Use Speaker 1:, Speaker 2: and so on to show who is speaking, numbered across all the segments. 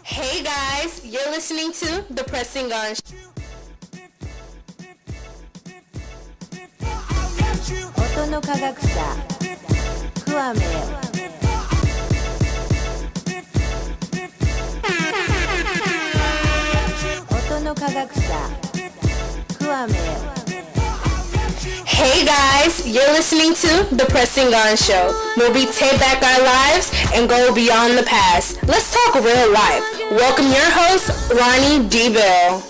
Speaker 1: Hey guys, you're listening to the Pressing On Show.
Speaker 2: 音の科学者クワメ音の科学者クワメ
Speaker 1: Hey guys, you're listening to the Pressing On Show, where we take back our lives and go beyond the past. Let's talk real life. Welcome your host, Ronnie D. Bell.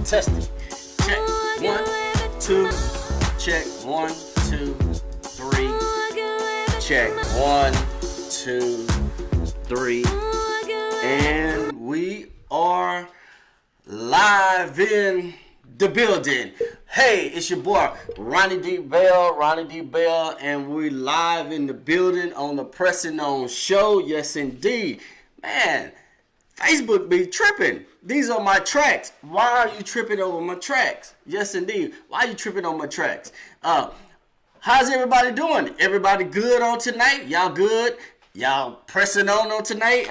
Speaker 3: Testing. Check. 1, 2. Check. 1, 2, 3. Check. 1, 2, 3. And we are live in the building. Hey, it's your boy Ronnie D. Bell, and we live in the building on the Pressing On Show. Yes, indeed. Man, Facebook be tripping. These are my tracks. Why are you tripping over my tracks? Yes, indeed. Why are you tripping on my tracks? How's everybody doing? Everybody good on tonight? Y'all good? Y'all pressing on tonight?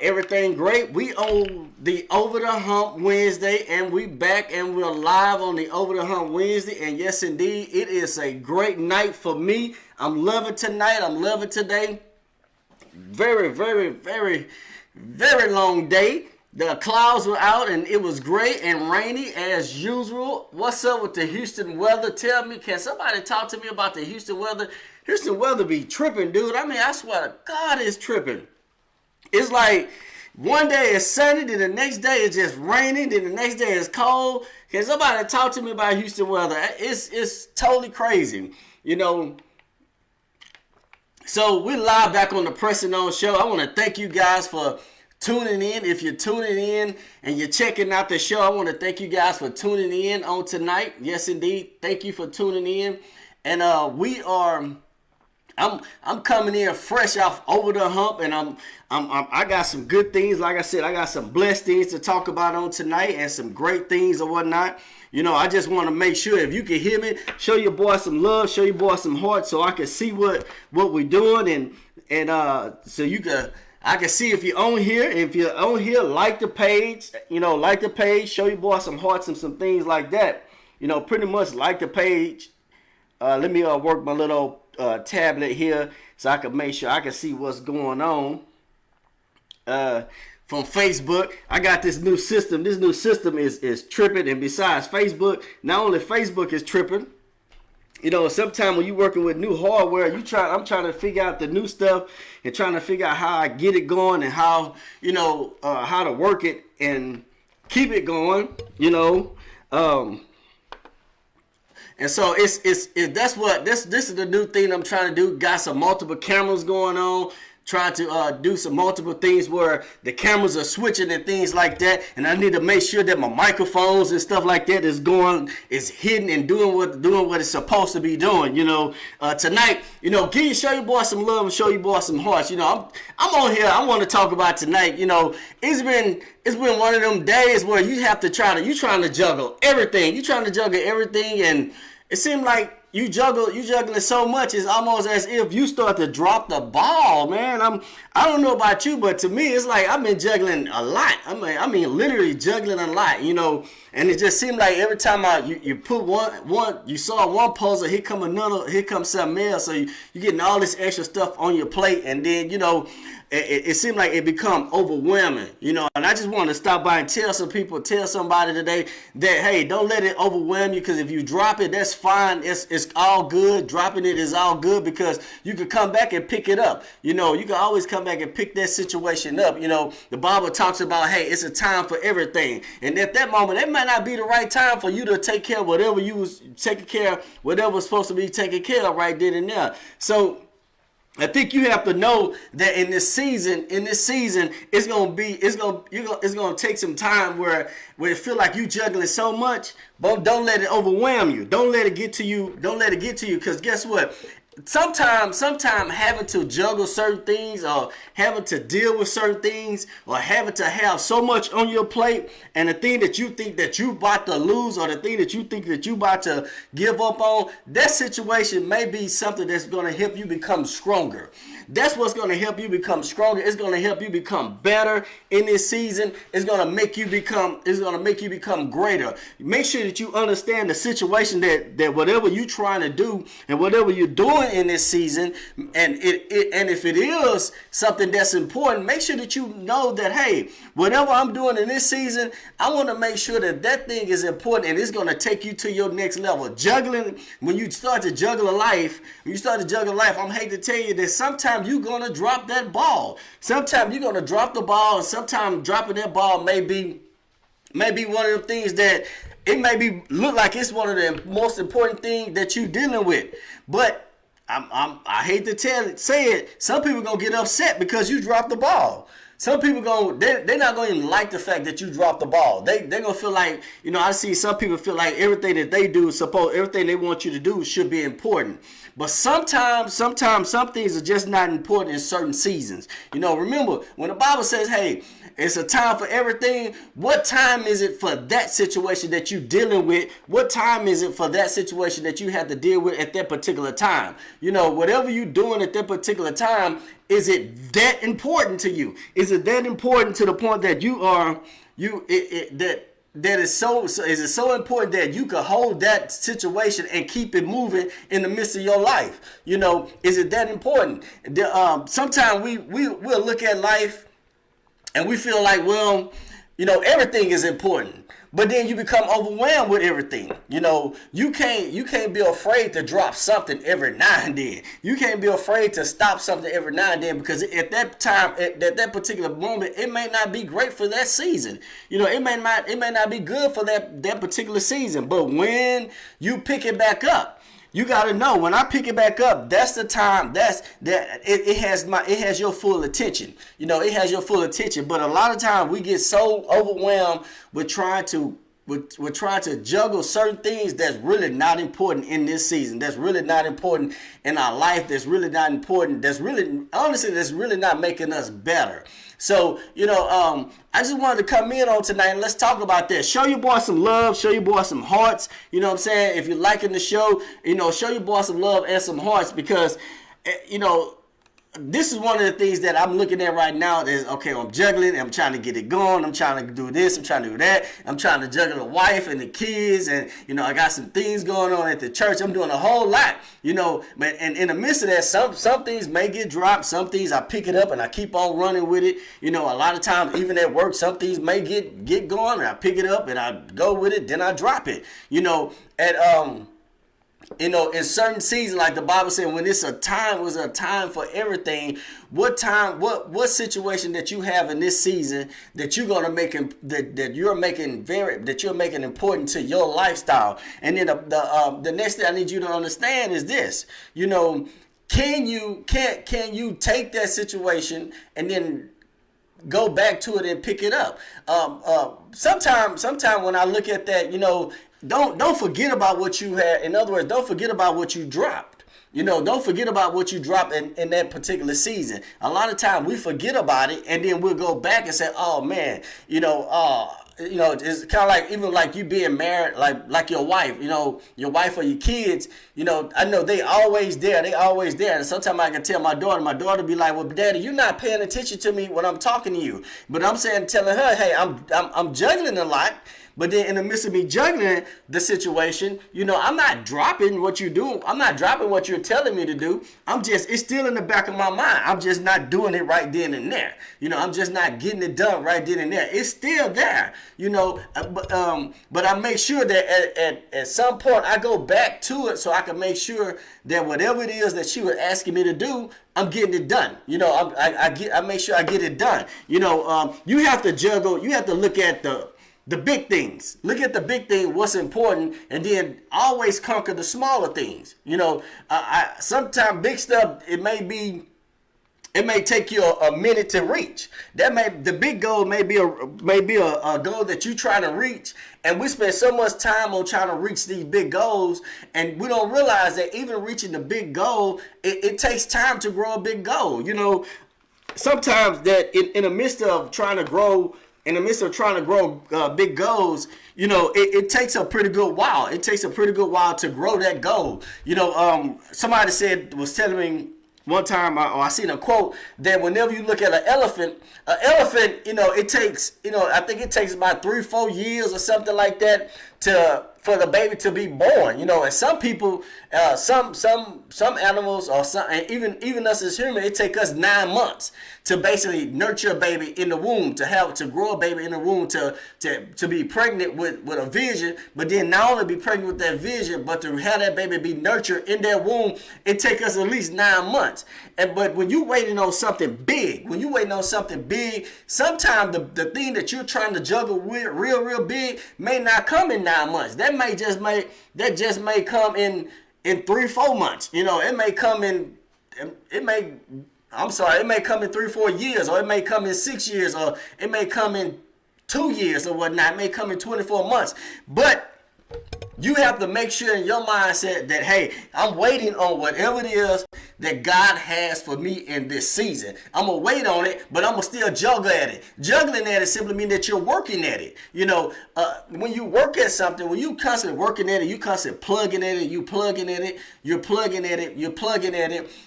Speaker 3: Everything great. We on the Over the Hump Wednesday, and we back, and we're live on the Over the Hump Wednesday. And yes, indeed, it is a great night for me. I'm loving tonight. I'm loving today. Very, very, very, very long day. The clouds were out and it was great and rainy as usual. What's up with the Houston weather? Tell me, can somebody talk to me about the Houston weather? Houston weather be tripping, dude. I mean, I swear to God, it's tripping. It's like one day it's sunny, then the next day it's just raining, then the next day it's cold. Can somebody talk to me about Houston weather? It's totally crazy, you know. So we're live back on the Pressing On Show. I want to thank you guys for tuning in. If you're tuning in and you're checking out the show, I want to thank you guys for tuning in on tonight. Yes, indeed. Thank you for tuning in. And I'm coming in fresh off Over the Hump, and I got some good things. Like I said, I got some blessed things to talk about on tonight, and some great things or whatnot. You know, I just want to make sure if you can hear me, show your boy some love, show your boy some heart, so I can see what we're doing, and so I can see if you're on here. If you're on here, like the page, show your boy some hearts and some things like that. You know, pretty much like the page. Let me work my little tablet here so I can make sure I can see what's going on. From Facebook, I got this new system. This new system is tripping, and besides Facebook, not only Facebook is tripping. You know, sometimes when you're working with new hardware, I'm trying to figure out the new stuff and trying to figure out how I get it going and how, how to work it and keep it going, and so this is the new thing I'm trying to do. Got some multiple cameras going on. Trying to do some multiple things where the cameras are switching and things like that, and I need to make sure that my microphones and stuff like that is hidden and doing what it's supposed to be doing. Tonight, show your boy some love and show your boy some hearts. I'm on here. I want to talk about tonight. It's been one of them days where you trying to juggle everything. You trying to juggle everything, and it seemed like you juggling so much, it's almost as if you start to drop the ball, man. I don't know about you, but to me, it's like I've been juggling a lot. I mean, literally juggling a lot, And it just seemed like every time you put one, you saw one puzzle, here comes something else. So you're getting all this extra stuff on your plate, and then it seemed like it become overwhelming, And I just want to stop by and tell somebody today that, hey, don't let it overwhelm you, because if you drop it, that's fine. It's all good. Dropping it is all good, because you can come back and pick it up. You can always come back and pick that situation up. The Bible talks about, hey, it's a time for everything. And at that moment, it might not be the right time for you to take care of whatever you was taking care of, whatever was supposed to be taken care of right then and there. So I think you have to know that in this season, it's gonna take some time where it feel like you juggling so much, but don't let it overwhelm you. Don't let it get to you. Because guess what? sometimes having to juggle certain things, or having to deal with certain things, or having to have so much on your plate, and the thing that you think that you about to lose, or the thing that you think that you about to give up on, that situation may be something that's going to help you become stronger. That's what's going to help you become stronger. It's going to help you become better in this season. It's going to make you become greater. Make sure that you understand the situation that whatever you're trying to do and whatever you're doing in this season, and if it is something that's important, make sure that you know that, hey, whatever I'm doing in this season, I want to make sure that thing is important and it's going to take you to your next level. Juggling, when you start to juggle life, I'm hate to tell you that sometimes you're going to drop that ball. Sometimes you're going to drop the ball, and sometimes dropping that ball may be one of the things that it may look like it's one of the most important things that you're dealing with. But I hate to say it, some people gonna get upset because you dropped the ball. Some people they're not gonna even like the fact that you dropped the ball. They're gonna feel like, I see some people feel like everything that they do, everything they want you to do should be important. But sometimes some things are just not important in certain seasons. Remember when the Bible says, hey, it's a time for everything. What time is it for that situation that you're dealing with? What time is it for that situation that you have to deal with at that particular time? Whatever you're doing at that particular time, is it that important to you? Is it that important to the point that that is so important that you can hold that situation and keep it moving in the midst of your life? Is it that important? Sometimes we'll look at life and we feel like, well, everything is important. But then you become overwhelmed with everything. You can't be afraid to drop something every now and then. You can't be afraid to stop something every now and then, because at that time, at that particular moment, it may not be great for that season. It may not be good for that particular season. But when you pick it back up, you got to know, when I pick it back up, that's the time. It has your full attention. It has your full attention. But a lot of times we get so overwhelmed with trying to juggle certain things that's really not important in this season. That's really not important in our life. That's really not important. That's really not making us better. So, I just wanted to come in on tonight and let's talk about that. Show your boy some love. Show your boy some hearts. You know what I'm saying? If you're liking the show, show your boy some love and some hearts, because, this is one of the things that I'm looking at right now is, okay, I'm juggling, I'm trying to get it going, I'm trying to do this, I'm trying to do that, I'm trying to juggle the wife and the kids, and, I got some things going on at the church. I'm doing a whole lot, but and in the midst of that, some things may get dropped, some things I pick it up and I keep on running with it. A lot of times, even at work, some things may get going, and I pick it up and I go with it, then I drop it, in certain seasons, like the Bible said, when it's a time for everything. What situation that you have in this season that you're gonna make that you're making important to your lifestyle? And then the next thing I need you to understand is this. Can you take that situation and then go back to it and pick it up? Sometimes when I look at that, don't forget about what you had. In other words, don't forget about what you dropped. Don't forget about what you dropped in that particular season. A lot of time we forget about it, and then we'll go back and say, oh man, it's kind of like, even like you being married, like your wife, your wife or your kids, I know they always there. And sometimes I can tell my daughter be like, well, Daddy, you're not paying attention to me when I'm talking to you. But I'm telling her, hey, I'm juggling a lot. But then in the midst of me juggling the situation, I'm not dropping what you do. I'm not dropping what you're telling me to do. It's still in the back of my mind. I'm just not doing it right then and there. I'm just not getting it done right then and there. It's still there, but I make sure that at some point I go back to it so I can make sure that whatever it is that she was asking me to do, I'm getting it done. I make sure I get it done. You have to juggle. You have to look at the big things. Look at the big thing, what's important, and then always conquer the smaller things. Sometimes big stuff, it may be it may take you a minute to reach. The big goal may be a goal that you try to reach, and we spend so much time on trying to reach these big goals, and we don't realize that even reaching the big goal, it takes time to grow a big goal. You know, sometimes that in the midst of trying to grow. In the midst of trying to grow big goals, you know, it takes a pretty good while. It takes a pretty good while to grow that goal. You know, somebody was telling me one time, I seen a quote that whenever you look at an elephant, you know, it takes, you know, I think it takes about 3-4 years or something like that for the baby to be born. You know, and some people, some animals, or some, and even us as humans, it take us 9 months to basically nurture a baby in the womb, to grow a baby in the womb, to be pregnant with a vision, but then not only be pregnant with that vision, but to have that baby be nurtured in their womb, it take us at least 9 months. But when you waiting on something big, sometimes the thing that you're trying to juggle with real big may not come in 9 months. That just may come in 3-4 months. You know, it may come in 3-4 years, or it may come in 6 years, or it may come in 2 years or whatnot. It may come in 24 months. But you have to make sure in your mindset that, hey, I'm waiting on whatever it is that God has for me in this season. I'm going to wait on it, but I'm going to still juggle at it. Juggling at it simply means that you're working at it. You know, when you work at something, when you constantly working at it, you constantly plugging at it, you're plugging at it,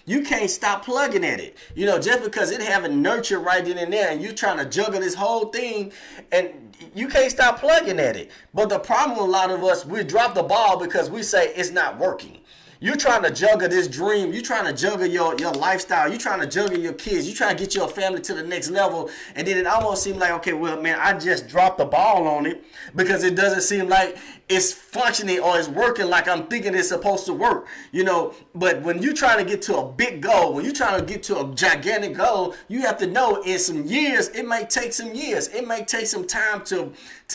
Speaker 3: you can't stop plugging at it. You know, just because it having nurture right then and there, and you're trying to juggle this whole thing, and you can't stop plugging at it. But the problem with a lot of us, we drop the ball because we say it's not working. You're trying to juggle this dream. You're trying to juggle your lifestyle. You're trying to juggle your kids. You're trying to get your family to the next level. And then it almost seems like, okay, well, man, I just dropped the ball on it because it doesn't seem like it's functioning or it's working like I'm thinking it's supposed to work. You know, but when you're trying to get to a big goal, when you're trying to get to a gigantic goal, you have to know in some years, it may take some years. It may take some time to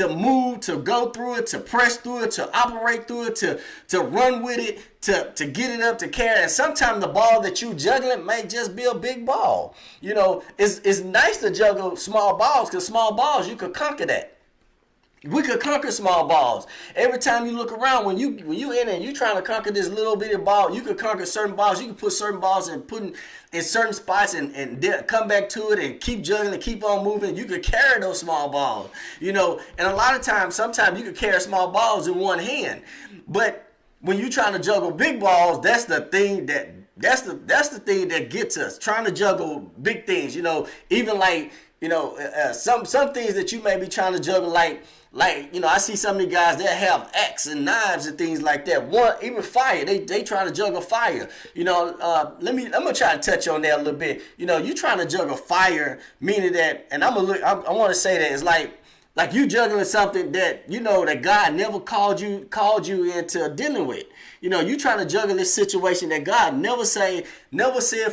Speaker 3: move, to go through it, to press through it, to operate through it, to run with it, to get it up, to carry. And sometimes the ball that you juggling may just be a big ball. You know, it's nice to juggle small balls, because small balls, you could conquer that. We could conquer small balls. Every time you look around, when you in and you trying to conquer this little bitty ball, you could conquer certain balls. You can put certain balls and put in certain spots and come back to it and keep juggling and keep on moving. You could carry those small balls, you know. And a lot of times, sometimes you could carry small balls in one hand. But when you're trying to juggle big balls, that's the thing that gets us. Trying to juggle big things, you know, even like, you know, some things that you may be trying to juggle, like, you know, I see some of the guys that have axe and knives and things like that. Even fire, they trying to juggle fire. You know, I'm gonna try to touch on that a little bit. You know, you trying to juggle fire, meaning that, and I want to say that it's like you juggling something that, you know, that God never called you into dealing with. You know, you trying to juggle this situation that God never said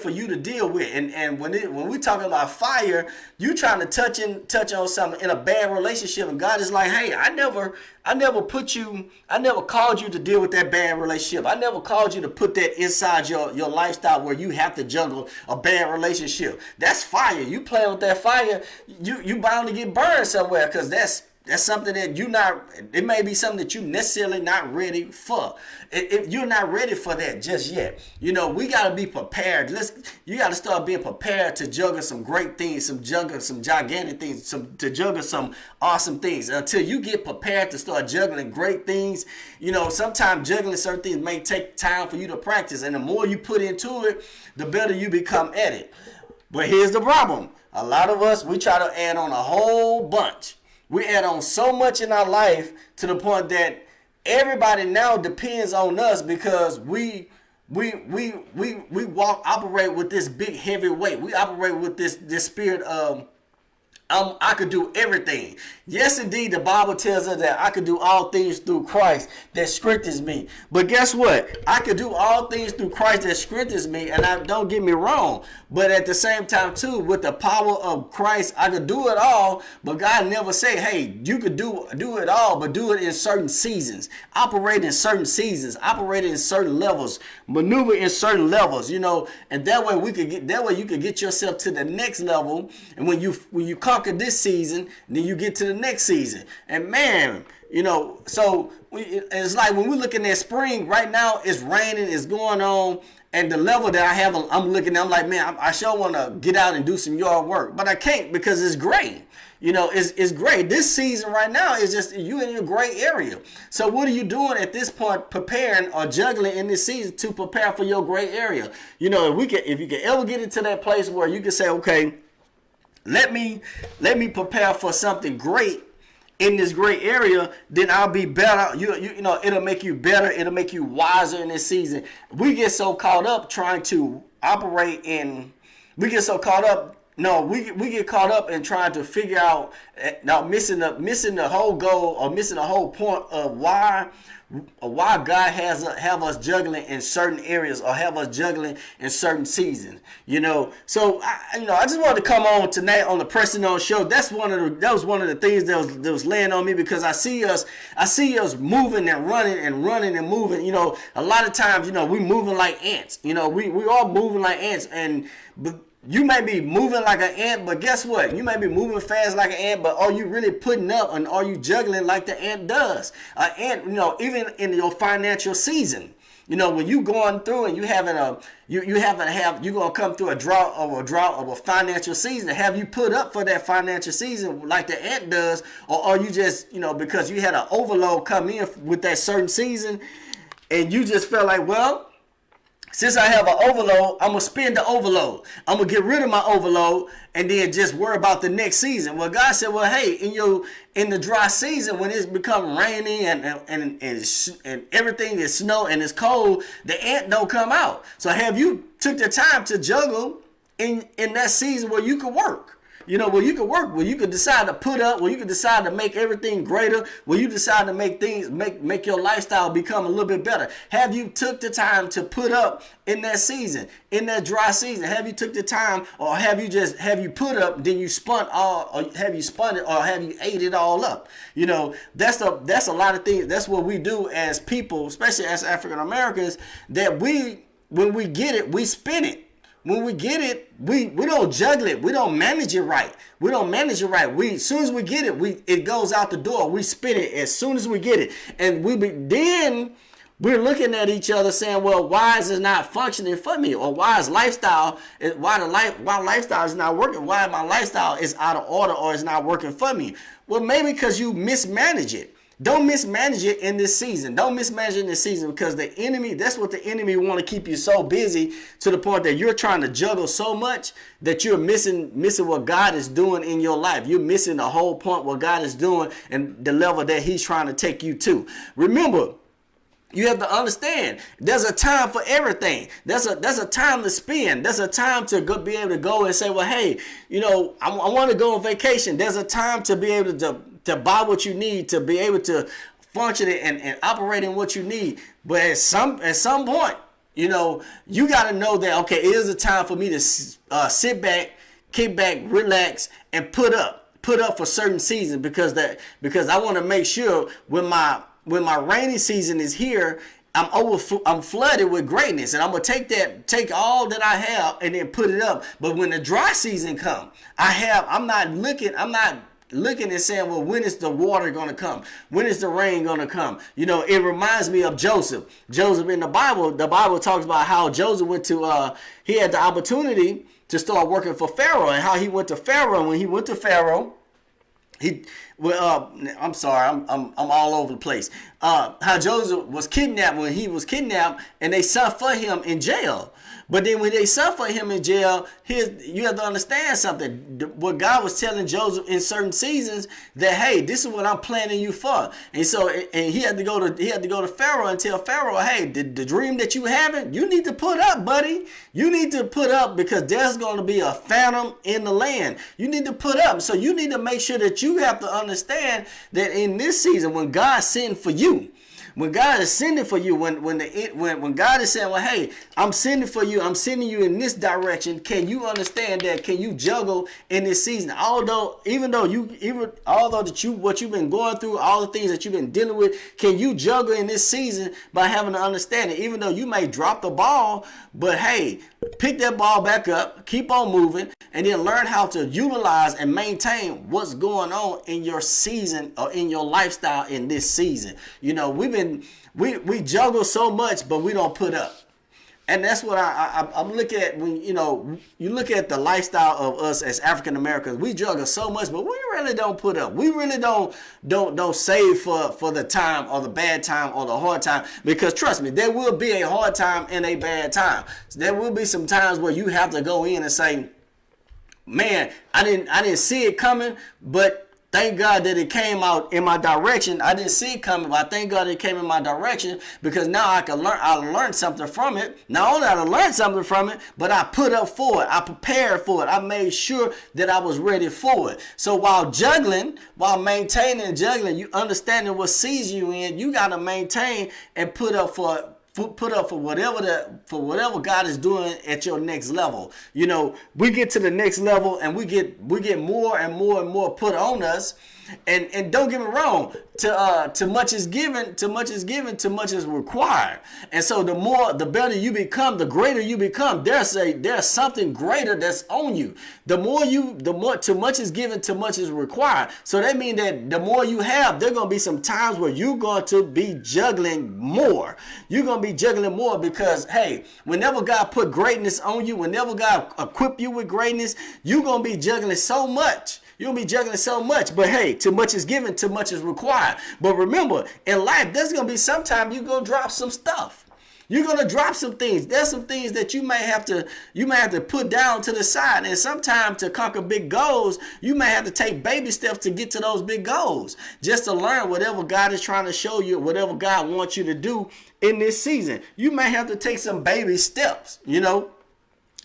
Speaker 3: for you to deal with. And when we talking about fire, you trying to touch on something in a bad relationship, and God is like, hey, I never called you to deal with that bad relationship. I never called you to put that inside your lifestyle where you have to juggle a bad relationship. That's fire. You playing with that fire, you bound to get burned somewhere, because that's something that it may be something that you necessarily not ready for. If you're not ready for that just yet, you know, we got to be prepared. You got to start being prepared to juggle some great things, some gigantic things, to juggle some awesome things. Until you get prepared to start juggling great things, you know, sometimes juggling certain things may take time for you to practice. And the more you put into it, the better you become at it. But here's the problem. A lot of us, we try to add on a whole bunch. We add on so much in our life to the point that everybody now depends on us, because we operate with this big heavy weight. We operate with this spirit of I could do everything. Yes, indeed, the Bible tells us that I could do all things through Christ that strengthens me. But guess what? I could do all things through Christ that strengthens me, and don't get me wrong. But at the same time, too, with the power of Christ, I could do it all. But God never say, hey, you could do it all, but do it in certain seasons. Operate in certain seasons. Operate in certain levels. Maneuver in certain levels. And that way you could get yourself to the next level. And when you conquer this season, then you get to the next season. And man, so it's like when we're looking at spring right now, it's raining, it's going on, and the level that I have, I'm like, man, I sure want to get out and do some yard work, but I can't because it's gray. It's great. This season right now is just you in your gray area. So what are you doing at this point, preparing or juggling in this season to prepare for your gray area? If you can ever get into that place where you can say, okay, let me prepare for something great in this gray area, then I'll be better. It'll make you better. It'll make you wiser in this season. We get so caught up trying to operate in. We get so caught up. No, we get caught up in trying to figure out, missing the whole goal or missing the whole point of why God have us juggling in certain areas or have us juggling in certain seasons. So I just wanted to come on tonight on the Pressing On show. That was one of the things that was laying on me, because I see us moving and running and moving. A lot of times, we moving like ants. We are moving like ants, but you may be moving like an ant, but guess what? You may be moving fast like an ant, but are you really putting up, and are you juggling like the ant does? An ant, even in your financial season, when you going through and you're gonna come through a drought of a financial season. Have you put up for that financial season like the ant does, or are you just because you had an overload come in with that certain season, and you just felt like, well, since I have an overload, I'm going to spend the overload. I'm going to get rid of my overload and then just worry about the next season. Well, God said, well, hey, in the dry season, when it's become rainy and everything is snow and it's cold, the ant don't come out. So have you took the time to juggle in that season where you can work? Where you can work, where you can decide to put up, where you can decide to make everything greater, where you decide to make your lifestyle become a little bit better. Have you took the time to put up in that season, in that dry season? Have you took the time, or have you put up, then you spun all, or have you spun it, or have you ate it all up? That's a lot of things. That's what we do as people, especially as African Americans, that when we get it, we spin it. When we get it, we don't juggle it. We don't manage it right. As soon as we get it, it goes out the door. We spin it as soon as we get it. And then we're looking at each other saying, well, why is it not functioning for me? Or why lifestyle is not working? Why my lifestyle is out of order or is not working for me? Well, maybe because you mismanage it. Don't mismanage it in this season. Because the enemy, that's what the enemy want to keep you so busy to the point that you're trying to juggle so much that you're missing what God is doing in your life. You're missing the whole point what God is doing and the level that he's trying to take you to. Remember, you have to understand, there's a time for everything. There's a time to spend. There's a time to be able to go and say, well, hey, I want to go on vacation. There's a time to be able to buy what you need, to be able to function and operate in what you need. But at some point, you got to know that, okay, it is a time for me to sit back, kick back, relax, and put up for certain seasons, because I want to make sure when my rainy season is here, I'm flooded with greatness, and I'm gonna take all that I have and then put it up. But when the dry season comes, I'm not looking and saying, well, when is the water gonna come? When is the rain gonna come? It reminds me of Joseph. Joseph in the Bible talks about how Joseph he had the opportunity to start working for Pharaoh, and how he went to Pharaoh. And when he went to Pharaoh, I'm sorry, I'm all over the place. How Joseph was kidnapped, when he was kidnapped, and they sent for him in jail. But then when they suffer him in jail, you have to understand something. What God was telling Joseph in certain seasons, that hey, this is what I'm planning you for. And so, and he had to go to Pharaoh and tell Pharaoh, hey, the dream that you having, you need to put up, buddy. You need to put up, because there's going to be a famine in the land. You need to put up. So you need to make sure that you have to understand that in this season, when God sent for you, when God is sending for you, when God is saying, well, hey, I'm sending for you, I'm sending you in this direction, can you understand that? Can you juggle in this season? Although what you've been going through, all the things that you've been dealing with, can you juggle in this season by having an understanding? Even though you may drop the ball, but hey, pick that ball back up, keep on moving, and then learn how to utilize and maintain what's going on in your season or in your lifestyle in this season. You know, we juggle so much, but we don't put up. And that's what I'm looking at when, you know, you look at the lifestyle of us as African Americans. We juggle so much, but we really don't put up. We really don't save for the time or the bad time or the hard time. Because trust me, there will be a hard time and a bad time. There will be some times where you have to go in and say, man, I didn't see it coming, but thank God that it came out in my direction. I didn't see it coming, but I thank God it came in my direction, because now I learned something from it. Not only I learned something from it, but I put up for it. I prepared for it. I made sure that I was ready for it. So while maintaining juggling, you understanding what season you in, you got to maintain and put up for whatever God is doing at your next level. You know, we get to the next level and we get more and more and more put on us. And don't get me wrong, to much is given, to much is required. And so the better you become, the greater you become. There's something greater that's on you. The more too much is given, too much is required. So that means that the more you have, there are going to be some times where you're going to be juggling more. You're going to be juggling more because, hey, whenever God put greatness on you, whenever God equip you with greatness, you're going to be juggling so much. You'll be juggling so much, but hey, too much is given, too much is required. But remember, in life, there's going to be some time you're going to drop some stuff. You're going to drop some things. There's some things that you may have to put down to the side. And sometimes to conquer big goals, you may have to take baby steps to get to those big goals. Just to learn whatever God is trying to show you, whatever God wants you to do in this season. You may have to take some baby steps, you know.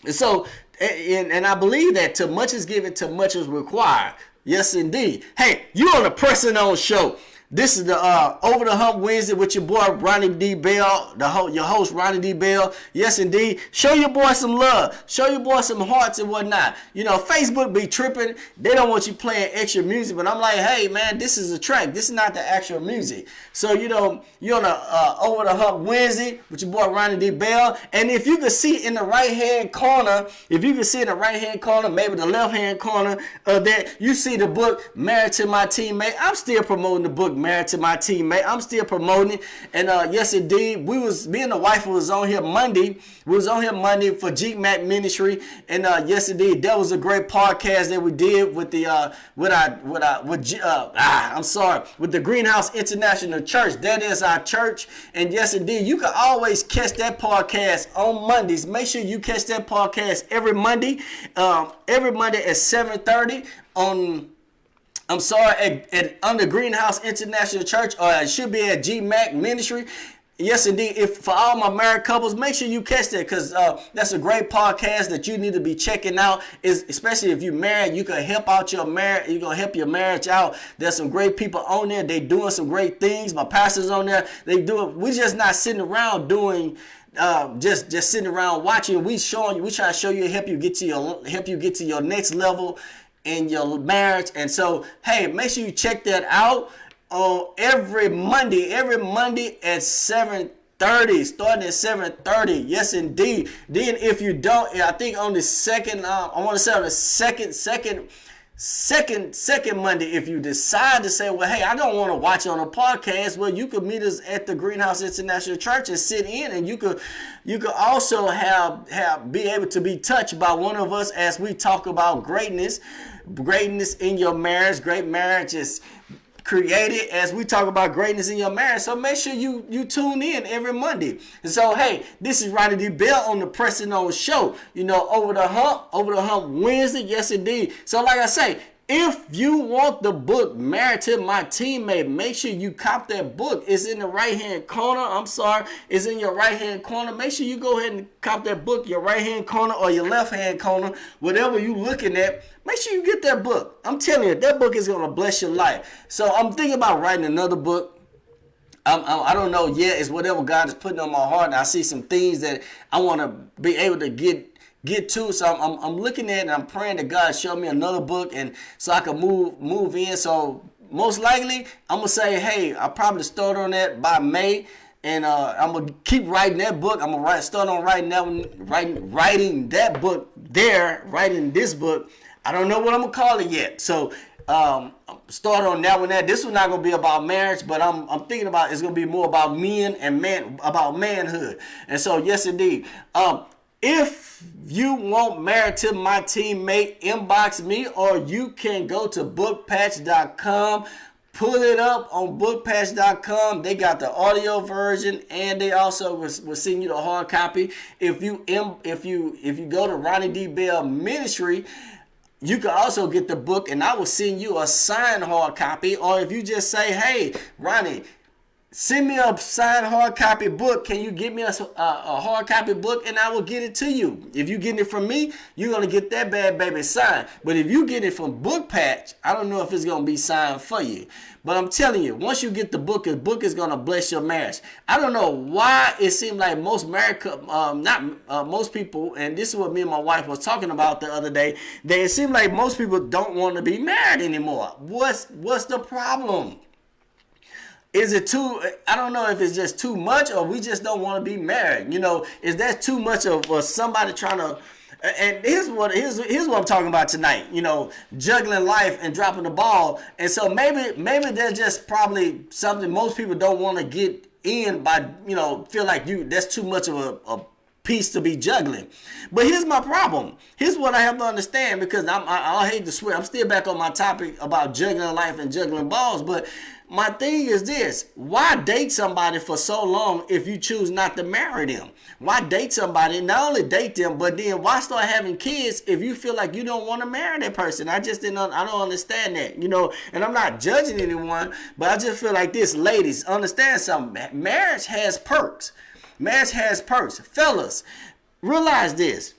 Speaker 3: And so, and I believe that too much is given, too much is required. Yes, indeed. Hey, you on the Pressing On Show. This is the Over the Hump Wednesday with your boy Ronnie D. Bell, your host Ronnie D. Bell. Yes, indeed. Show your boy some love. Show your boy some hearts and whatnot. You know, Facebook be tripping. They don't want you playing extra music, but I'm like, hey, man, this is a track. This is not the actual music. So, you know, you're on the Over the Hump Wednesday with your boy Ronnie D. Bell. And if you can see in the right-hand corner, maybe the left-hand corner of that, you see the book, Married to My Teammate. I'm still promoting the book, Married to My Teammate. I'm still promoting it. And yes, indeed, me and the wife was on here Monday. We was on here Monday for GMAC Ministry. And yes, indeed, that was a great podcast that we did with the with the Greenhouse International Church. That is our church. And yes, indeed, you can always catch that podcast on Mondays. Make sure you catch that podcast every Monday at 7:30 on. Under Greenhouse International Church, or it should be at GMAC Ministry. Yes, indeed. If for all my married couples, make sure you catch that, because that's a great podcast that you need to be checking out. Especially if you're married, you can help out your marriage. You're gonna help your marriage out. There's some great people on there. They doing some great things. My pastor's on there. They do it. We're just not sitting around doing. Just sitting around watching. We trying to show you, help you get to your next level in your marriage. And so, hey, make sure you check that out on every Monday at 7:30, starting at 7:30. Yes, indeed. Then if you don't, I think on the second, I want to say on the second Monday, if you decide to say, well, hey, I don't want to watch on a podcast, well, you could meet us at the Greenhouse International Church and sit in, and you could also be able to be touched by one of us as we talk about greatness in your marriage. Great marriage is created as we talk about greatness in your marriage. So make sure you tune in every Monday. And so, hey, this is Ronnie D. Bell on the Pressing On Show. Over the hump Wednesday. Yes, indeed. So like I say, if you want the book Married to My Teammate, make sure you cop that book. It's in the right-hand corner. It's in your right-hand corner. Make sure you go ahead and cop that book, your right-hand corner or your left-hand corner, whatever you looking at. Make sure you get that book. I'm telling you, that book is going to bless your life. So I'm thinking about writing another book. I don't know yet. It's whatever God is putting on my heart. And I see some things that I want to be able to get to. So I'm looking at it and I'm praying that God show me another book and so I can move in. So most likely I'm gonna say, hey, I'll probably start on that by May, and I'm gonna keep writing that book. I'm gonna start on writing that book there, writing this book. I don't know what I'm gonna call it yet. So start on that one. This one's not gonna be about marriage, but I'm thinking about it's gonna be more about about manhood. And so yes indeed. If you want Married to My Teammate, inbox me, or you can go to bookpatch.com. Pull it up on bookpatch.com. They got the audio version, and they also will send you the hard copy. If you go to Ronnie D. Bell Ministry, you can also get the book, and I will send you a signed hard copy. Or if you just say, hey, Ronnie, send me a signed hard copy book. Can you give me a hard copy book, and I will get it to you. If you get it from me, you're going to get that bad baby signed. But if you get it from Book Patch, I don't know if it's going to be signed for you. But I'm telling you, once you get the book is going to bless your marriage. I don't know why it seems like most most people, and this is what me and my wife was talking about the other day, that it seems like most people don't want to be married anymore. What's the problem? Is it I don't know if it's just too much, or we just don't want to be married. Is that too much of somebody trying to, and here's what I'm talking about tonight, juggling life and dropping the ball. And so maybe there's just probably something most people don't want to get in by, feel like that's too much of a piece to be juggling. But here's my problem. Here's what I have to understand, because I hate to swear. I'm still back on my topic about juggling life and juggling balls. But my thing is this: why date somebody for so long if you choose not to marry them? Why date somebody, not only date them, but then why start having kids if you feel like you don't want to marry that person? I don't understand that, and I'm not judging anyone, but I just feel like this. Ladies, understand something. Marriage has perks. Marriage has perks. Fellas, realize this.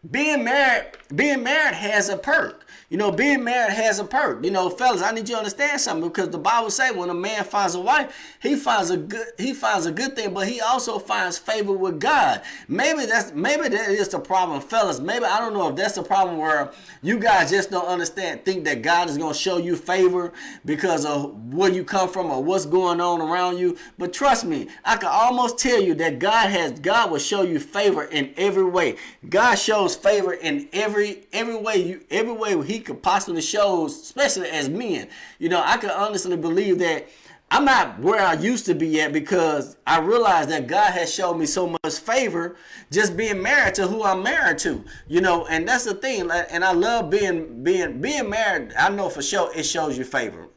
Speaker 3: Being married has a perk. Being married has a perk. Fellas, I need you to understand something, because the Bible says when a man finds a wife, he finds a good thing, but he also finds favor with God. Maybe that is the problem, fellas. Maybe, I don't know if that's the problem, where you guys just don't think that God is going to show you favor because of where you come from or what's going on around you. But trust me, I can almost tell you that God will show you favor in every way. God shows favor in every way he could possibly show, especially as men. I can honestly believe that I'm not where I used to be at, because I realize that God has shown me so much favor just being married to who I'm married to. And that's the thing. And I love being married. I know for sure it shows you favor.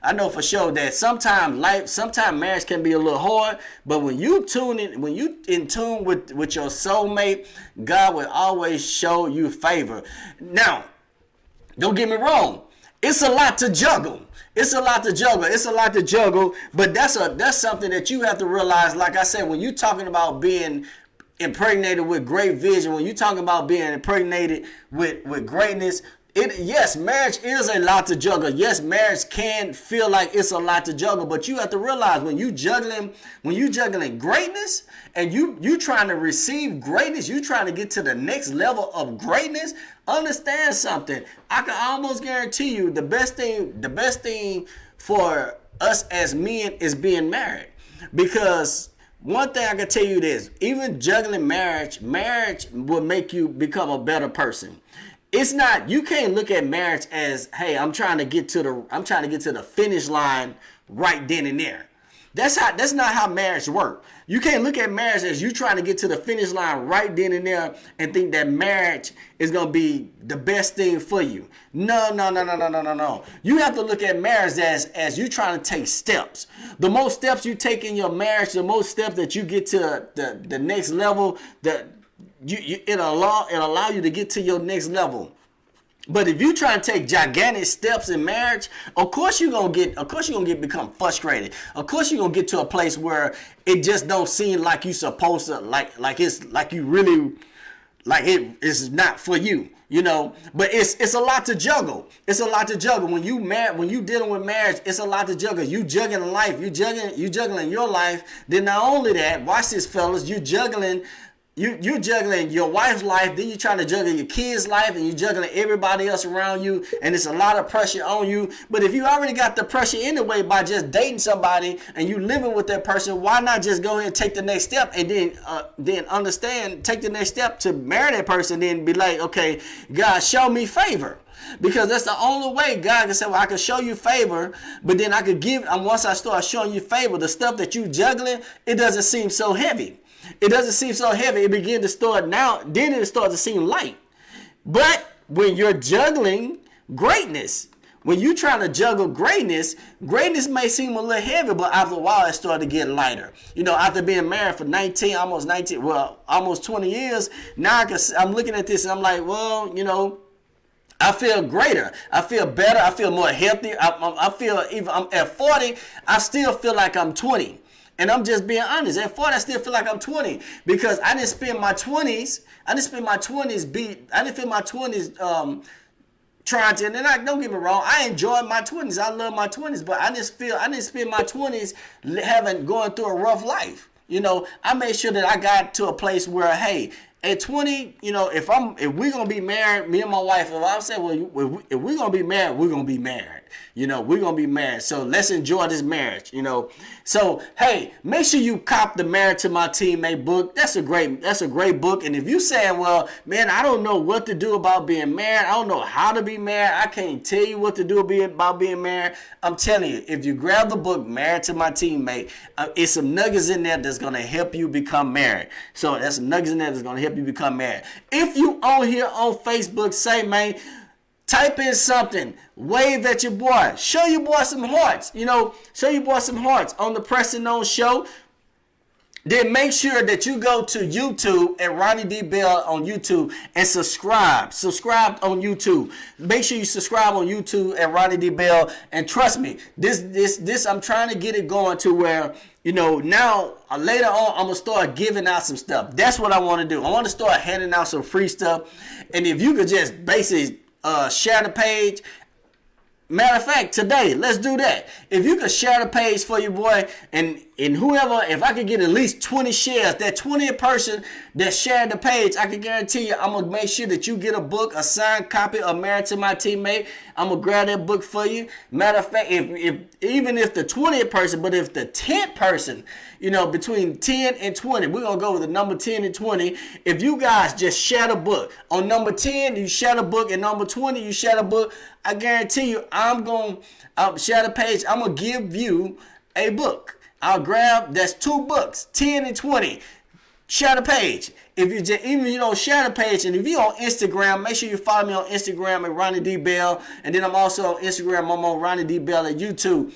Speaker 3: I know for sure that sometimes marriage can be a little hard, but when you in tune with your soulmate, God will always show you favor. Now, don't get me wrong. It's a lot to juggle. But that's something that you have to realize. Like I said, when you're talking about being impregnated with great vision, when you're talking about being impregnated with greatness, yes, marriage is a lot to juggle. Yes, marriage can feel like it's a lot to juggle, but you have to realize when you juggling greatness, and you trying to receive greatness, you trying to get to the next level of greatness. Understand something. I can almost guarantee you the best thing for us as men is being married. Because one thing I can tell you this: even juggling marriage will make you become a better person. It's not, you can't look at marriage as, hey, I'm trying to get to the finish line right then and there. That's not how marriage works. You can't look at marriage as you trying to get to the finish line right then and there and think that marriage is going to be the best thing for you. No. You have to look at marriage as you trying to take steps. The most steps you take in your marriage, the most steps that you get to the next level, it'll allow you to get to your next level. But if you try to take gigantic steps in marriage, of course you're gonna become frustrated. Of course you're gonna get to a place where it just don't seem like you supposed to, like it's like you really, like it is not for you, you know. But it's a lot to juggle. It's a lot to juggle when you dealing with marriage. It's a lot to juggle. You juggling life. You juggling your life. Then not only that, watch this, fellas. You juggling your wife's life, then you're trying to juggle your kids' life, and you're juggling everybody else around you, and it's a lot of pressure on you. But if you already got the pressure anyway by just dating somebody and you living with that person, why not just go ahead and take the next step, and then understand, take the next step to marry that person, then be like, okay, God, show me favor. Because that's the only way God can say, well, I can show you favor, but then I could once I start showing you favor, the stuff that you juggling, it doesn't seem so heavy. It doesn't seem so heavy. It begins to start now. Then it starts to seem light. But when you're juggling greatness, when you're trying to juggle greatness may seem a little heavy, but after a while it started to get lighter. You know, after being married for almost 20 years, now I'm looking at this and I'm like, well, you know, I feel greater. I feel better. I feel more healthy. I feel, even I'm at 40, I still feel like I'm 20. And I'm just being honest. At 40, I still feel like I'm 20 because I didn't spend my 20s. Trying to. And don't get me wrong. I enjoy my 20s. I love my 20s. But I didn't spend my 20s going through a rough life. You know, I made sure that I got to a place where, hey, at 20, you know, if we're gonna be married, me and my wife, if I say, well, if we're gonna be married, we're gonna be married. You know, we're gonna be married. So let's enjoy this marriage, you know. So hey, make sure you cop the Married to My Teammate book. That's a great book. And if you saying, well, man, I don't know what to do about being married, I don't know how to be married, I can't tell you what to do about being married, I'm telling you, if you grab the book Married to My Teammate, it's some nuggets in there that's gonna help you become married. So that's some nuggets in there that's gonna help you become married. If you on here on Facebook, say, man, type in something, wave at your boy, show your boy some hearts, you know, show your boy some hearts on the Pressing On Show. Then make sure that you go to YouTube at Ronnie D. Bell on YouTube and subscribe. Subscribe on YouTube. Make sure you subscribe on YouTube at Ronnie D. Bell. And trust me, this I'm trying to get it going to where, you know, now later on I'm gonna start giving out some stuff. That's what I want to do. I want to start handing out some free stuff. And if you could just basically share the page. Matter of fact, today, let's do that. If you could share the page for your boy, and whoever, if I could get at least 20 shares, that 20th person that shared the page, I can guarantee you, I'm going to make sure that you get a book, a signed copy of Married to My Teammate. I'm going to grab that book for you. Matter of fact, even if the 20th person, but if the 10th person, you know, between 10 and 20, we're going to go with the number 10 and 20. If you guys just share the book, on number 10, you share the book, and number 20, you share the book, I guarantee you, I'm going to share the page. I'm going to give you a book. I'll grab, that's 2 books, 10 and 20. Share the page. If you just, even you don't share the page, and if you're on Instagram, make sure you follow me on Instagram at Ronnie D. Bell. And then I'm also on Instagram, I'm on Ronnie D. Bell at YouTube.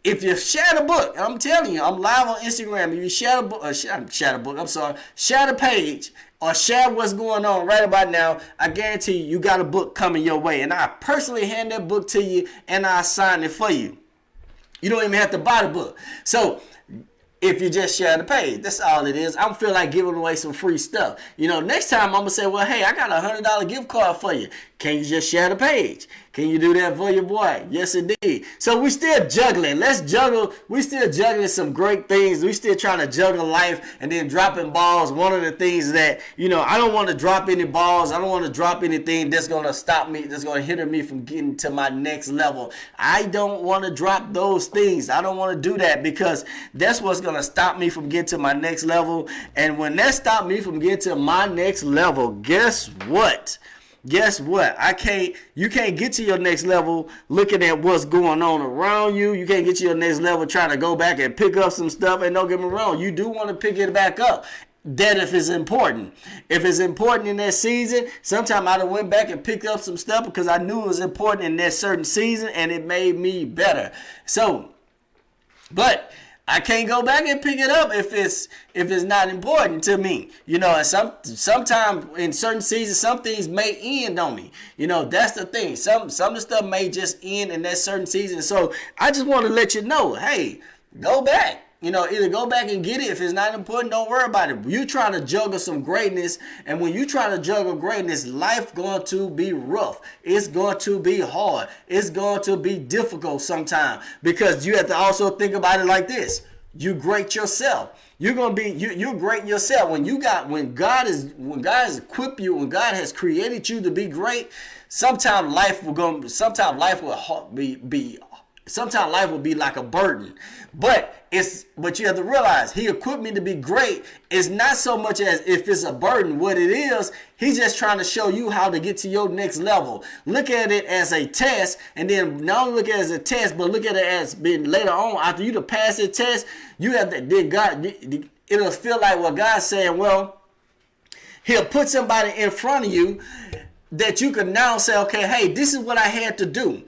Speaker 3: If you share the book, I'm telling you, I'm live on Instagram. If you share the book, share the page, or share what's going on right about now, I guarantee you got a book coming your way. And I personally hand that book to you, and I sign it for you. You don't even have to buy the book. So if you just share the page, that's all it is. I feel like giving away some free stuff. You know, next time I'm going to say, well, hey, I got a $100 gift card for you. Can you just share the page? Can you do that for your boy? Yes, indeed. So we still juggling. Let's juggle. We still juggling some great things. We still trying to juggle life and then dropping balls. One of the things that, you know, I don't want to drop any balls. I don't want to drop anything that's going to stop me, that's going to hinder me from getting to my next level. I don't want to drop those things. I don't want to do that because that's what's going to stop me from getting to my next level. And when that stopped me from getting to my next level, guess what? guess what? You can't get to your next level looking at what's going on around you. You can't get to your next level trying to go back and pick up some stuff. And don't get me wrong, you do want to pick it back up. That if it's important. If it's important in that season, sometimes I done went back and picked up some stuff because I knew it was important in that certain season and it made me better. So, but I can't go back and pick it up if it's not important to me. And sometimes in certain seasons, some things may end on me. That's the thing. Some of the stuff may just end in that certain season. So I just want to let you know, hey, go back. Either go back and get it. If it's not important, don't worry about it. You're trying to juggle some greatness. And when you try to juggle greatness, life going to be rough. It's going to be hard. It's going to be difficult sometimes. Because you have to also think about it like this. You great yourself. You're great yourself. When God has equipped you, when God has created you to be great, sometimes life will be like a burden. But you have to realize he equipped me to be great. It's not so much as if it's a burden. What it is, he's just trying to show you how to get to your next level. Look at it as a test, and then not only look at it as a test, but look at it as being later on after you to pass the test. You have to. Then God, it'll feel like what God's saying. Well, he'll put somebody in front of you that you can now say, okay, hey, this is what I had to do.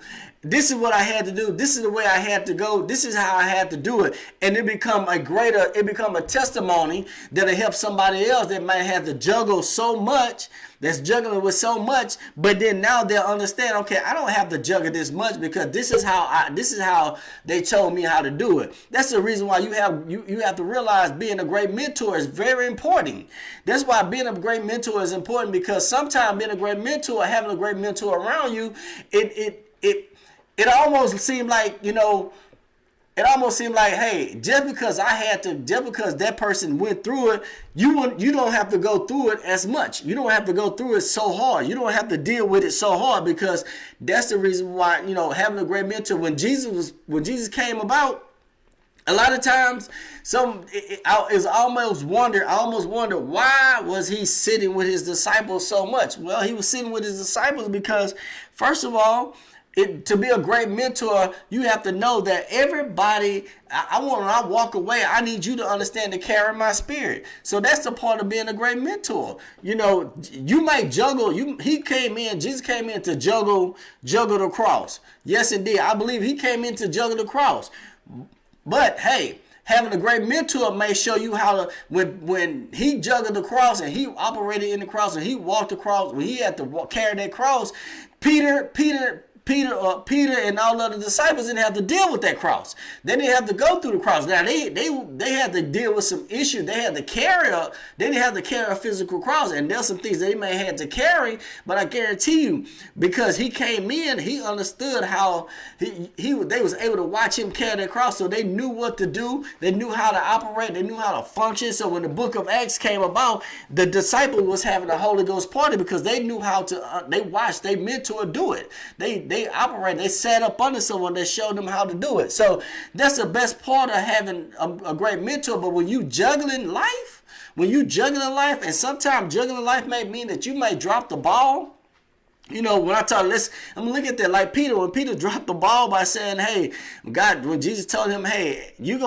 Speaker 3: This is what I had to do. This is the way I had to go. This is how I had to do it. And it become a testimony that'll help somebody else that might have to juggle so much, that's juggling with so much, but then now they'll understand, okay, I don't have to juggle this much because this is how they told me how to do it. That's the reason why you have to realize being a great mentor is very important. That's why being a great mentor is important, because sometimes being a great mentor, having a great mentor around you, it almost seemed like, hey, just because that person went through it, you don't have to go through it as much. You don't have to go through it so hard. You don't have to deal with it so hard, because that's the reason why, having a great mentor, when Jesus came about, a lot of times, I almost wonder why was he sitting with his disciples so much? Well, he was sitting with his disciples because, first of all, to be a great mentor, you have to know that everybody, when I walk away, I need you to understand to carry my spirit. So that's the part of being a great mentor. You might juggle. Jesus came in to juggle the cross. Yes, indeed. I believe he came in to juggle the cross. But hey, having a great mentor may show you how to, when he juggled the cross and he operated in the cross and he walked the cross, when he had to carry that cross, Peter and all other disciples didn't have to deal with that cross. They didn't have to go through the cross. Now they had to deal with some issues. They didn't have to carry a physical cross, and there's some things they may have to carry. But I guarantee you, because he came in, he understood how they was able to watch him carry that cross, so they knew what to do. They knew how to operate. They knew how to function. So when the book of Acts came about, the disciple was having a Holy Ghost party because they knew how to. They watched their mentor do it. They sat up under someone that showed them how to do it. So that's the best part of having a great mentor. But when you juggling life, and sometimes juggling life may mean that you may drop the ball. When I talk, I'm looking at that like Peter. When Peter dropped the ball by saying, "Hey, God," when Jesus told him, "Hey, you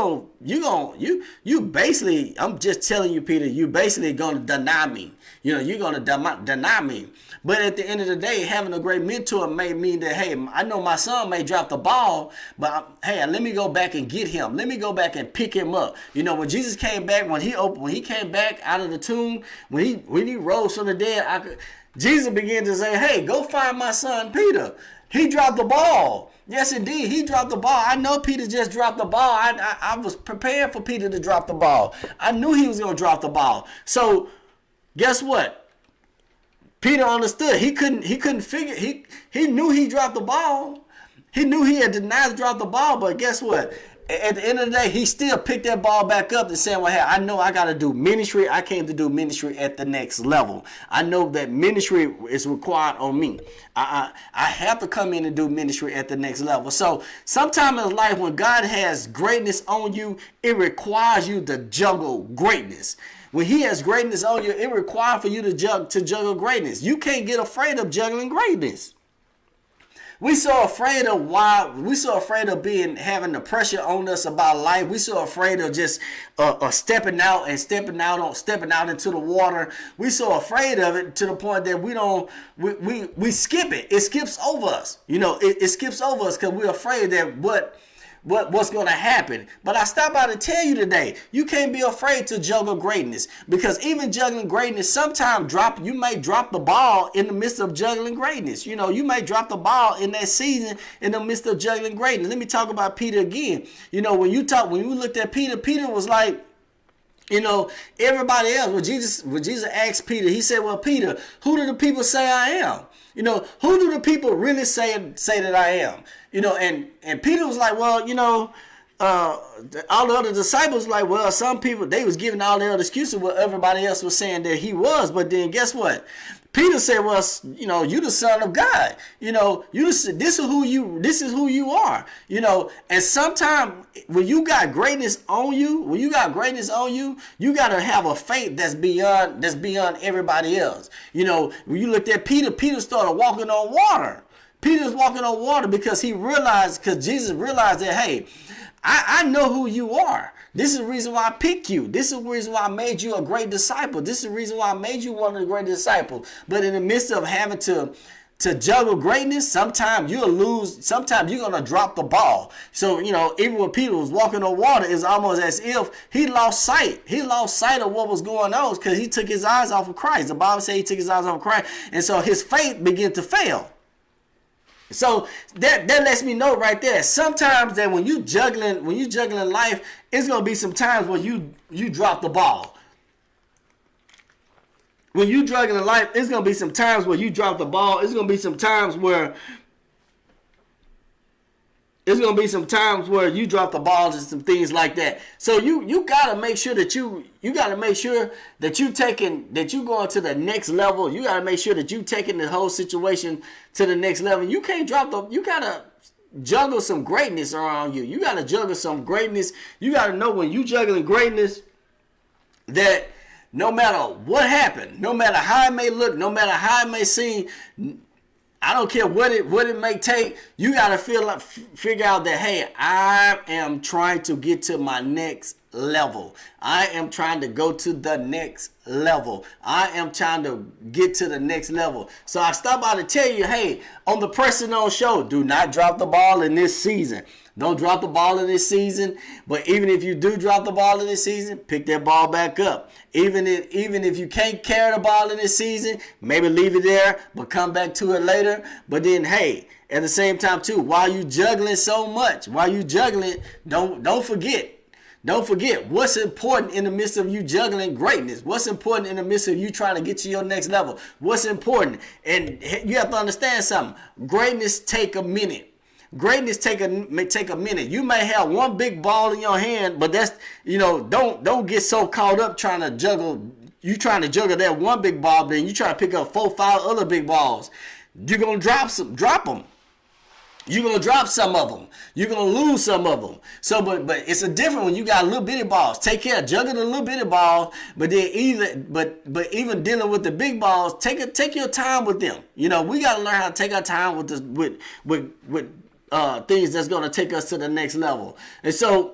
Speaker 3: basically, I'm just telling you, Peter, you basically gonna deny me. You're gonna deny me." But at the end of the day, having a great mentor may mean that, hey, I know my son may drop the ball, but hey, let me go back and get him. Let me go back and pick him up. When Jesus came back, when he came back out of the tomb, when he rose from the dead, Jesus began to say, hey, go find my son Peter. He dropped the ball. Yes, indeed, he dropped the ball. I know Peter just dropped the ball. I was prepared for Peter to drop the ball. I knew he was going to drop the ball. So guess what? Peter understood. He couldn't figure. He knew he dropped the ball. He knew he had denied to drop the ball. But guess what? At the end of the day, he still picked that ball back up and said, well, hey, I know I got to do ministry. I came to do ministry at the next level. I know that ministry is required on me. I have to come in and do ministry at the next level. So sometime in life, when God has greatness on you, it requires you to juggle greatness. When he has greatness on you, it requires for you to juggle greatness. You can't get afraid of juggling greatness. We so afraid of having the pressure on us about life. We so afraid of just stepping out into the water. We so afraid of it to the point that we skip it. It skips over us. It skips over us because we're afraid that what's going to happen. But I stopped by to tell you today, you can't be afraid to juggle greatness, because even juggling greatness, sometimes you may drop the ball in the midst of juggling greatness. You may drop the ball in that season in the midst of juggling greatness. Let me talk about Peter again. When you looked at Peter was like, everybody else. When Jesus asked Peter, he said, well, Peter, who do the people say I am? Who do the people really say that I am? And Peter was like, well, all the other disciples were like, well, some people, they was giving all the other excuses what everybody else was saying that he was. But then guess what? Peter said, well, you the Son of God. This is who you are. And sometimes when you got greatness on you, you got to have a faith that's beyond everybody else. When you looked at Peter started walking on water. Peter's walking on water because Jesus realized that, hey, I know who you are. This is the reason why I picked you. This is the reason why I made you a great disciple. This is the reason why I made you one of the great disciples. But in the midst of having to juggle greatness, sometimes you'll lose. Sometimes you're going to drop the ball. So, even when Peter was walking on water, it's almost as if he lost sight. He lost sight of what was going on because he took his eyes off of Christ. The Bible says he took his eyes off of Christ. And so his faith began to fail. So that lets me know right there. Sometimes that when you juggling life, it's gonna be some times where you drop the ball. When you juggling life, it's gonna be some times where you drop the ball. It's gonna be some times where you drop the balls and some things like that. So you gotta make sure that you going to the next level. You gotta make sure that you taking the whole situation to the next level. You can't you gotta juggle some greatness around you. You gotta juggle some greatness. You gotta know when you juggling greatness that no matter what happened, no matter how it may look, no matter how it may seem, I don't care what it may take. You gotta figure out that, hey, I am trying to get to my next level. I am trying to go to the next level. I am trying to get to the next level. So I stopped by to tell you, hey, on the Pressing On Show, do not drop the ball in this season. Don't drop the ball in this season. But even if you do drop the ball in this season, pick that ball back up. Even if you can't carry the ball in this season, maybe leave it there, but come back to it later. But then, hey, at the same time too, while you juggling so much, don't forget. Don't forget what's important in the midst of you juggling greatness. What's important in the midst of you trying to get to your next level. What's important. And you have to understand something. Greatness take a minute. Greatness may take a minute. You may have one big ball in your hand, but that's, don't get so caught up trying to juggle. You trying to juggle that one big ball, then you try to pick up 4-5 other big balls. You're going to drop them. You're going to drop some of them. You're going to lose some of them. So, but it's a different when you got little bitty balls. Take care, juggle the little bitty balls, but then even dealing with the big balls, take your time with them. We got to learn how to take our time with things that's going to take us to the next level. And so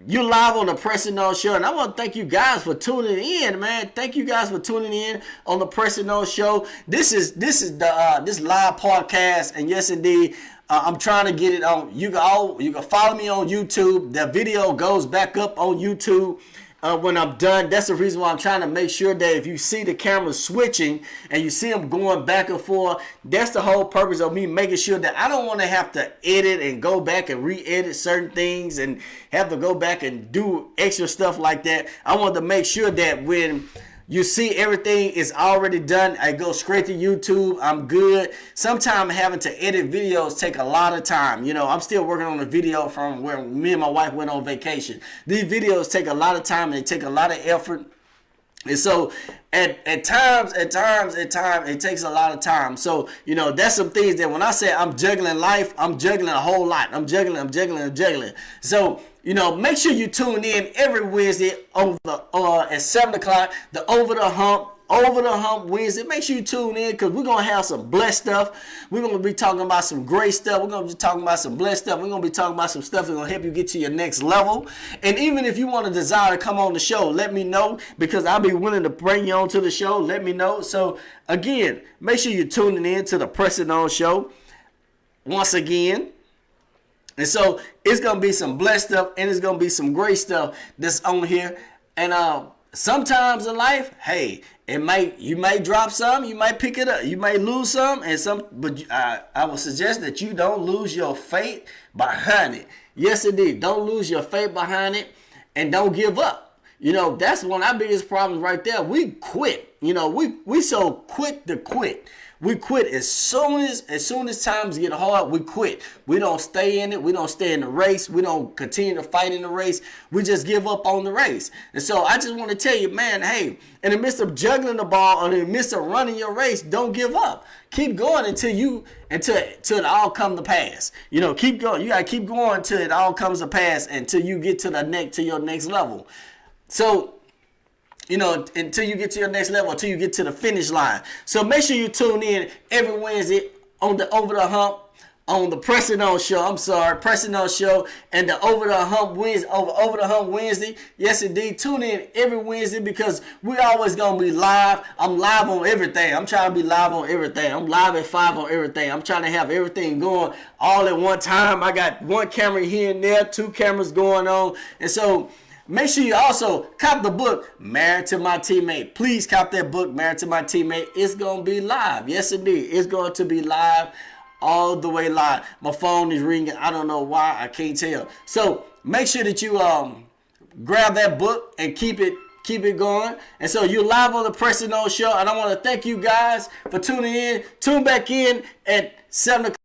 Speaker 3: you're live on the Pressing On Show, and I want to thank you guys for tuning in, man. Thank you guys for tuning in on the Pressing On Show. This is the this live podcast, and yes, indeed, I'm trying to get it on. You can follow me on YouTube. The video goes back up on YouTube. When I'm done. That's the reason why I'm trying to make sure that if you see the camera switching and you see them going back and forth, that's the whole purpose of me making sure that I don't want to have to edit and go back and re-edit certain things and have to go back and do extra stuff like that. I want to make sure that when you see everything is already done, I go straight to YouTube. I'm good. Sometimes having to edit videos take a lot of time. I'm still working on a video from where me and my wife went on vacation. These videos take a lot of time and they take a lot of effort. And so at times, it takes a lot of time. So, that's some things that when I say I'm juggling life, I'm juggling a whole lot. I'm juggling. So, make sure you tune in every Wednesday at 7 o'clock, the Over the Hump Wednesday. Make sure you tune in because we're going to have some blessed stuff. We're going to be talking about some great stuff. We're going to be talking about some blessed stuff. We're going to be talking about some stuff that's going to help you get to your next level. And even if you want to desire to come on the show, let me know because I'll be willing to bring you on to the show. Let me know. So, again, make sure you're tuning in to the Pressing On Show once again. And so it's going to be some blessed stuff and it's going to be some great stuff that's on here. And sometimes in life, hey, you may drop some, you might pick it up, you may lose some, but I would suggest that you don't lose your faith behind it. Yes, indeed. Don't lose your faith behind it and don't give up. That's one of our biggest problems right there. We quit. We so quick to quit. We quit as soon as times get hard, we quit. We don't stay in it. We don't stay in the race. We don't continue to fight in the race. We just give up on the race. And so I just want to tell you, man, hey, in the midst of juggling the ball or in the midst of running your race, don't give up. Keep going until it all comes to pass. Keep going. You gotta keep going until it all comes to pass until you get to your next level. So until you get to your next level, until you get to the finish line. So make sure you tune in every Wednesday on the Over the Hump, on the Pressing On Show. Pressing On Show and the Over the Hump Wednesday. Yes, indeed. Tune in every Wednesday because we always gonna be live. I'm live on everything. I'm trying to be live on everything. I'm live at 5 on everything. I'm trying to have everything going all at one time. I got one camera here and there, 2 cameras going on, and so. Make sure you also cop the book, Married to My Teammate. Please cop that book, Married to My Teammate. It's going to be live. Yes, indeed. It's going to be live, all the way live. My phone is ringing. I don't know why. I can't tell. So make sure that you grab that book and keep it going. And so you're live on the Pressing On Show. And I want to thank you guys for tuning in. Tune back in at 7 o'clock.